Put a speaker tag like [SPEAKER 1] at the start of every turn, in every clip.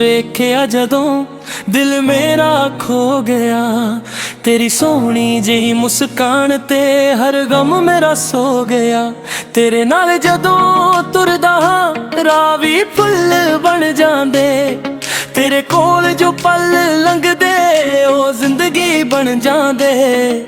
[SPEAKER 1] ਵੇਖਿਆ ਜਦੋਂ ਦਿਲ ਮੇਰਾ ਖੋ ਗਿਆ, ਤੇਰੀ ਸੋਹਣੀ ਜਿਹੀ ਮੁਸਕਾਨ ਤੇ ਹਰ ਗਮ ਮੇਰਾ ਸੋ ਗਿਆ। ਤੇਰੇ ਨਾਲ ਜਦੋਂ ਤੁਰਦਾ ਹਾਂ ਰਾਹ ਵੀ ਫੁੱਲ ਬਣ ਜਾਂਦੇ, ਤੇਰੇ ਕੋਲ ਜੋ ਪਲ ਲੰਘਦੇ ਉਹ ਜ਼ਿੰਦਗੀ ਬਣ ਜਾਂਦੇ।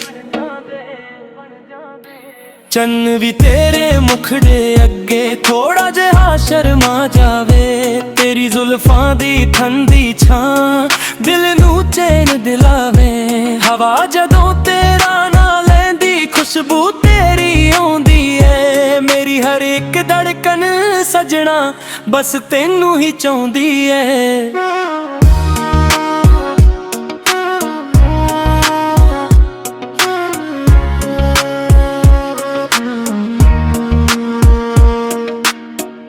[SPEAKER 1] ਚੰਨ ਵੀ ਤੇਰੇ ਮੁਖੜੇ ਅੱਗੇ ਥੋੜਾ ਜਿਹਾ ਸ਼ਰਮਾ ਜਾਵੇ, ਤੇਰੀ ਜ਼ੁਲਫਾਂ ਦੀ ਠੰਡੀ ਛਾਂ ਦਿਲ ਨੂੰ ਚੈਨ ਦਿਲਾਵੇ। ਹਵਾ ਜਦੋਂ ਤੇਰਾ ਨਾਂ ਲੈਂਦੀ ਖੁਸ਼ਬੂ ਤੇਰੀ ਆਉਂਦੀ ਏ, ਮੇਰੀ ਹਰ ਇੱਕ ਧੜਕਨ ਸਜਣਾ ਬਸ ਤੈਨੂੰ ਹੀ ਚਾਹੁੰਦੀ ਏ।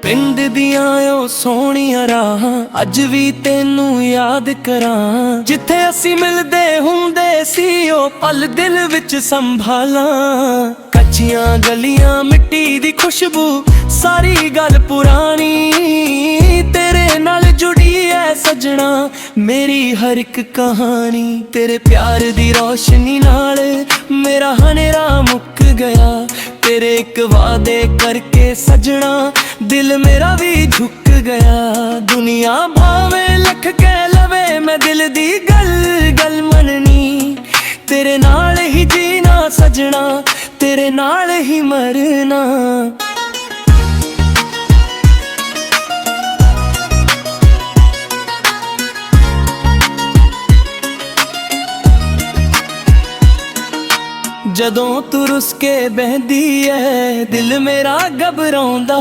[SPEAKER 1] ਪਿੰਡ ਦੀਆਂ ਓ ਸੋਹਣੀਆਂ ਰਾਹਾਂ ਅੱਜ ਵੀ ਤੈਨੂੰ ਯਾਦ ਕਰਾਂ, ਜਿੱਥੇ ਅਸੀਂ ਮਿਲਦੇ ਹੁੰਦੇ ਸੀ ਉਹ ਪਲ ਦਿਲ ਵਿੱਚ ਸੰਭਾਲਾਂ। ਕੱਚੀਆਂ ਗਲੀਆਂ ਮਿੱਟੀ ਦੀ ਖੁਸ਼ਬੂ ਸਾਰੀ ਗੱਲ ਪੁਰਾਣੀ, ਤੇਰੇ ਨਾਲ ਜੁੜੀ ਐ ਸਜਣਾ ਮੇਰੀ ਹਰ ਇੱਕ ਕਹਾਣੀ। ਤੇਰੇ ਪਿਆਰ ਦੀ ਰੋਸ਼ਨੀ ਨਾਲ ਮੇਰਾ ਹਨੇਰਾ ਮੁੱਕ ਗਿਆ, ਤੇਰੇ ਇੱਕ ਵਾਅਦੇ ਕਰਕੇ ਸਜਣਾ ਦਿਲ ਮੇਰਾ ਵੀ ਝੁਕ ਗਿਆ। ਦੁਨੀਆ ਭਾਵੇਂ ਲੱਖ ਕਹਿ ਲਵੇ ਮੈਂ ਦਿਲ ਦੀ ਗੱਲ ਗੱਲ ਮੰਨਣੀ, ਤੇਰੇ ਨਾਲ ਹੀ ਜੀਣਾ ਸਜਣਾ ਤੇਰੇ ਨਾਲ ਹੀ ਮਰਨਾ। ਜਦੋਂ ਤੂੰ ਰੁੱਸ ਕੇ ਬਹਿੰਦੀ ਐ ਦਿਲ ਮੇਰਾ ਘਬਰਾਉਂਦਾ,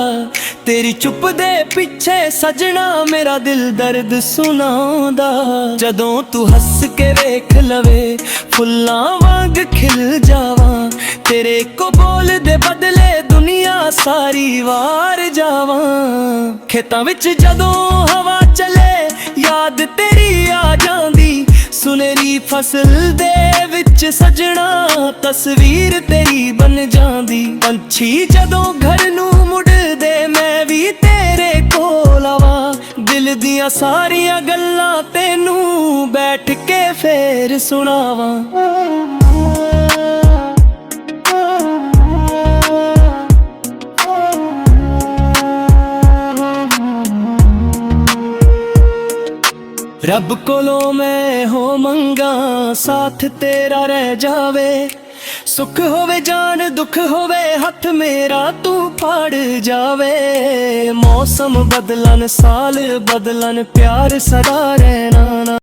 [SPEAKER 1] ਤੇਰੀ ਚੁੱਪ ਦੇ ਪਿੱਛੇ ਸਜਣਾ ਮੇਰਾ ਦਿਲ ਦਰਦ ਸੁਣਾਉਂਦਾ। ਜਦੋਂ ਤੂੰ ਹੱਸ ਕੇ ਵੇਖ ਲਵੇ ਫੁੱਲਾਂ ਵਾਂਗ ਖਿਲ ਜਾਵਾਂ, ਤੇਰੇ ਇੱਕੋ ਬੋਲ ਦੇ ਬਦਲੇ ਦੁਨੀਆ ਸਾਰੀ ਵਾਰ ਜਾਵਾਂ। ਖੇਤਾਂ ਵਿੱਚ ਜਦੋਂ ਹਵਾ ਚੱਲੇ ਯਾਦ ਤੇਰੀ ਆ ਜਾਂਦੀ, ਸੁਨਹਿਰੀ ਫਸਲ ਦੇ ਵਿੱਚ ਸਜਣਾ ਤਸਵੀਰ ਤੇਰੀ ਬਣ ਜਾਂਦੀ। ਪੰਛੀ ਜਦੋਂ ਘਰ ਨੂੰ ਮੁੜਦੇ ਮੈਂ ਵੀ ਤੇਰੇ ਕੋਲ ਆਵਾਂ, ਦਿਲ ਦੀਆਂ ਸਾਰੀਆਂ ਗੱਲਾਂ ਤੈਨੂੰ ਬੈਠ ਕੇ ਫੇਰ ਸੁਣਾਵਾਂ। ਰੱਬ ਕੋਲੋਂ ਮੈਂ ਹੋ ਮੰਗਾ ਸਾਥ ਤੇਰਾ ਰਹਿ ਜਾਵੇ, ਸੁੱਖ ਹੋਵੇ ਜਾਨ ਦੁੱਖ ਹੋਵੇ ਹੱਥ ਮੇਰਾ ਤੂੰ ਫੜ ਜਾਵੇ। ਮੌਸਮ ਬਦਲਣ ਸਾਲ ਬਦਲਣ ਪਿਆਰ ਸਦਾ ਰਹਿਣਾ,